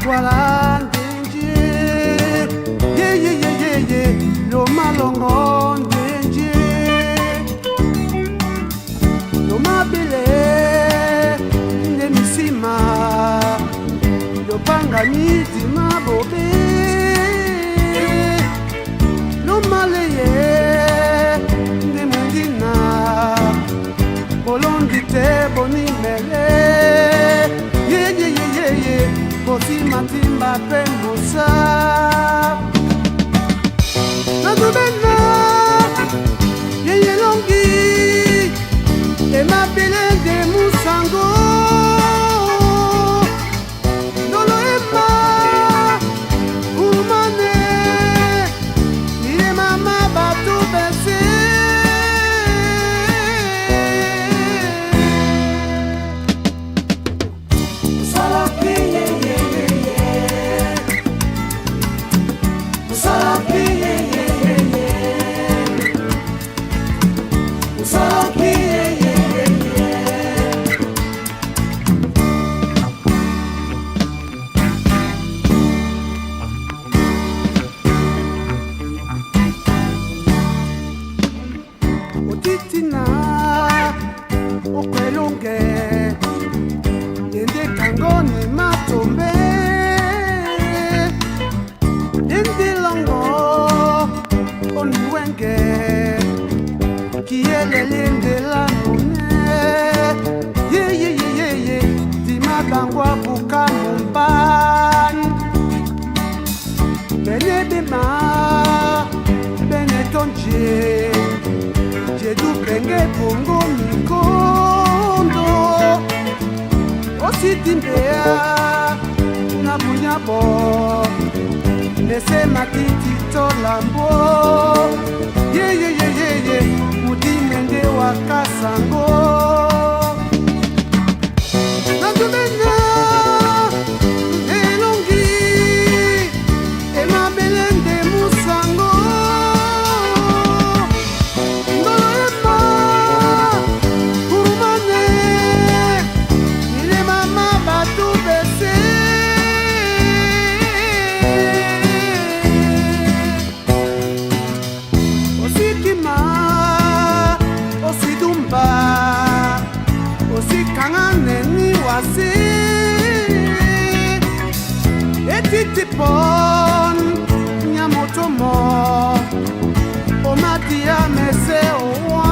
voilà ndenje ye ye ye ye ye lo malongo ndenje lo mabele ndemisima lo panga miti mabobe lo maleye ndemundina bolondite bonimele ye ye ye ye ye Bosi matimba pembusa Nadubena Yeye longi Ema bilende musango Nolo ema Umane Nile mama batu bese Otitina okwelonge Yende kangoni matombe Yende longo onwenge Kiele lende la nune Ye ye ye ye ye Dimakangwa buka mumban Bene bema Bene tonje Jedu penge pongo mikondo Ositimbea na bunyabo Nese matiti tolambo Ye ye ye ye ye Mudimende wakasango Nadumena Elongi Ema belende musango Etitipon nyamotomo omatia mese owa